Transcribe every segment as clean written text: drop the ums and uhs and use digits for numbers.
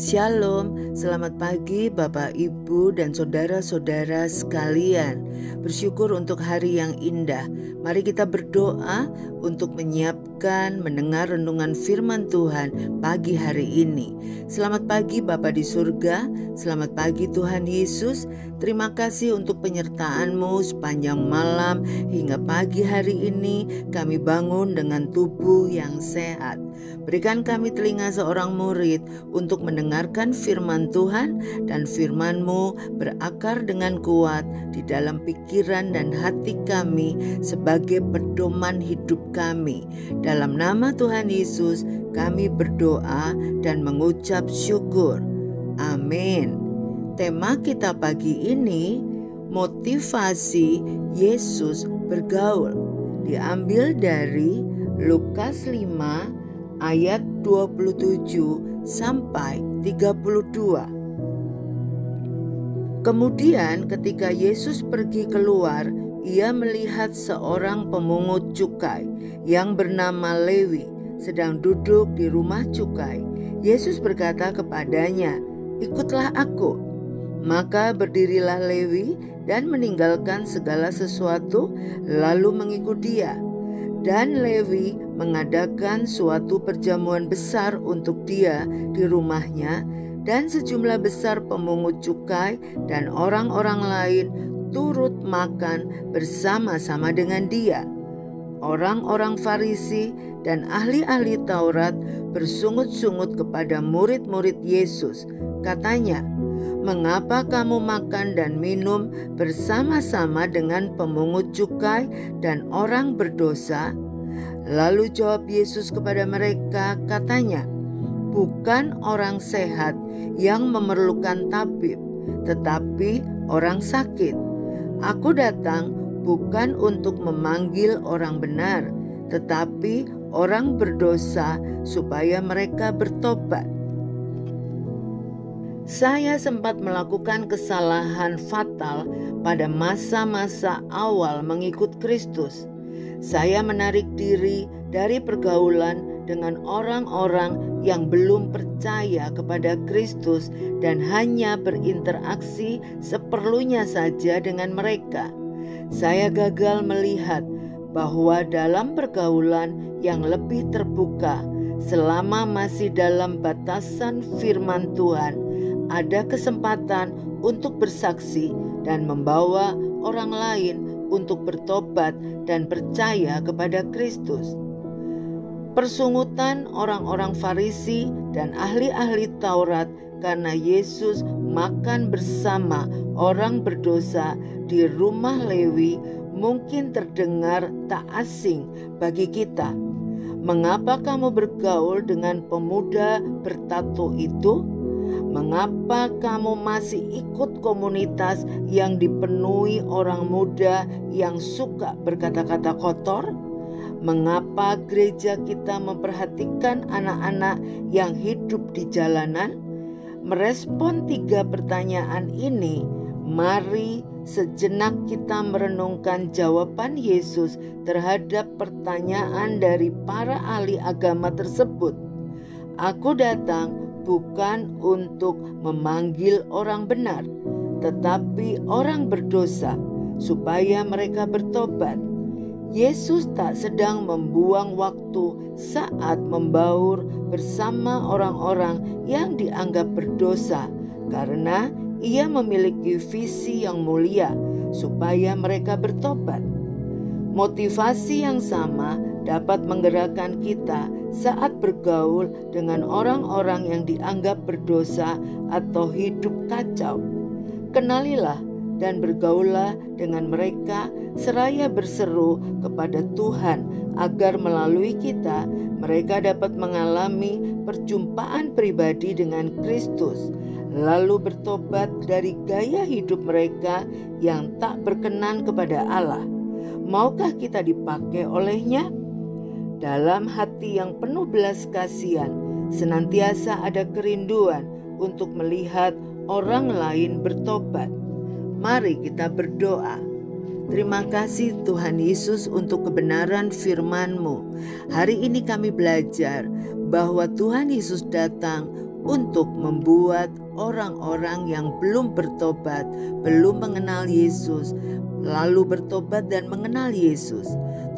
Shalom, selamat pagi Bapak, Ibu, dan saudara-saudara sekalian. Bersyukur untuk hari yang indah. Mari kita berdoa untuk menyiapkan mendengar renungan firman Tuhan pagi hari ini. Selamat pagi Bapa di surga, selamat pagi Tuhan Yesus. Terima kasih untuk penyertaan-Mu sepanjang malam hingga pagi hari ini kami bangun dengan tubuh yang sehat. Berikan kami telinga seorang murid untuk mendengarkan firman Tuhan, dan firman-Mu berakar dengan kuat di dalam pikiran dan hati kami sebagai pedoman hidup kami. Dalam nama Tuhan Yesus kami berdoa dan mengucap syukur. Amin. Tema kita pagi ini, motivasi Yesus bergaul, diambil dari Lukas 5 ayat 27 sampai 32. Kemudian ketika Yesus pergi keluar, ia melihat seorang pemungut cukai yang bernama Lewi sedang duduk di rumah cukai. Yesus berkata kepadanya, "Ikutlah aku." Maka berdirilah Lewi dan meninggalkan segala sesuatu lalu mengikut dia. Dan Lewi mengadakan suatu perjamuan besar untuk dia di rumahnya, dan sejumlah besar pemungut cukai dan orang-orang lain turut makan bersama-sama dengan dia. Orang-orang Farisi dan ahli-ahli Taurat bersungut-sungut kepada murid-murid Yesus. Katanya, "Mengapa kamu makan dan minum bersama-sama dengan pemungut cukai dan orang berdosa?" Lalu jawab Yesus kepada mereka, katanya, "Bukan orang sehat yang memerlukan tabib, tetapi orang sakit. Aku datang bukan untuk memanggil orang benar, tetapi orang berdosa supaya mereka bertobat." Saya sempat melakukan kesalahan fatal pada masa-masa awal mengikut Kristus. Saya menarik diri dari pergaulan dengan orang-orang yang belum percaya kepada Kristus dan hanya berinteraksi seperlunya saja dengan mereka. Saya gagal melihat bahwa dalam pergaulan yang lebih terbuka, selama masih dalam batasan firman Tuhan, ada kesempatan untuk bersaksi dan membawa orang lain untuk bertobat dan percaya kepada Kristus. Persungutan orang-orang Farisi dan ahli-ahli Taurat karena Yesus makan bersama orang berdosa di rumah Lewi mungkin terdengar tak asing bagi kita. Mengapa kamu bergaul dengan pemuda bertato itu? Mengapa kamu masih ikut komunitas yang dipenuhi orang muda yang suka berkata-kata kotor? Mengapa gereja kita memperhatikan anak-anak yang hidup di jalanan? Merespon 3 pertanyaan ini, mari sejenak kita merenungkan jawaban Yesus terhadap pertanyaan dari para ahli agama tersebut. Aku datang bukan untuk memanggil orang benar, tetapi orang berdosa supaya mereka bertobat. Yesus tak sedang membuang waktu saat membaur bersama orang-orang yang dianggap berdosa, karena ia memiliki visi yang mulia supaya mereka bertobat. Motivasi yang sama dapat menggerakkan kita saat bergaul dengan orang-orang yang dianggap berdosa atau hidup kacau. Kenalilah dan bergaullah dengan mereka seraya berseru kepada Tuhan agar melalui kita mereka dapat mengalami perjumpaan pribadi dengan Kristus, lalu bertobat dari gaya hidup mereka yang tak berkenan kepada Allah. Maukah kita dipakai olehnya? Dalam hati yang penuh belas kasihan, senantiasa ada kerinduan untuk melihat orang lain bertobat. Mari kita berdoa. Terima kasih Tuhan Yesus untuk kebenaran firman-Mu. Hari ini kami belajar bahwa Tuhan Yesus datang untuk membuat orang-orang yang belum bertobat, belum mengenal Yesus, lalu bertobat dan mengenal Yesus.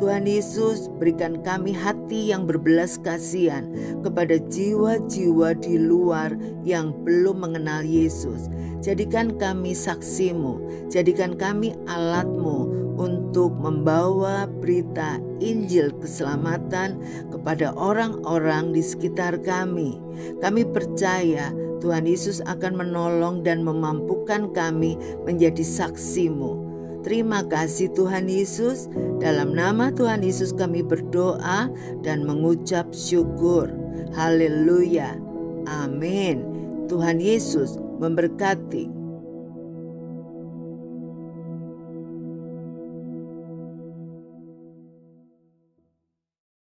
Tuhan Yesus, berikan kami hati yang berbelas kasihan kepada jiwa-jiwa di luar yang belum mengenal Yesus. Jadikan kami saksimu, jadikan kami alatmu untuk membawa berita Injil keselamatan kepada orang-orang di sekitar kami. Kami percaya Tuhan Yesus akan menolong dan memampukan kami menjadi saksimu. Terima kasih Tuhan Yesus, dalam nama Tuhan Yesus kami berdoa dan mengucap syukur. Haleluya, amin. Tuhan Yesus memberkati.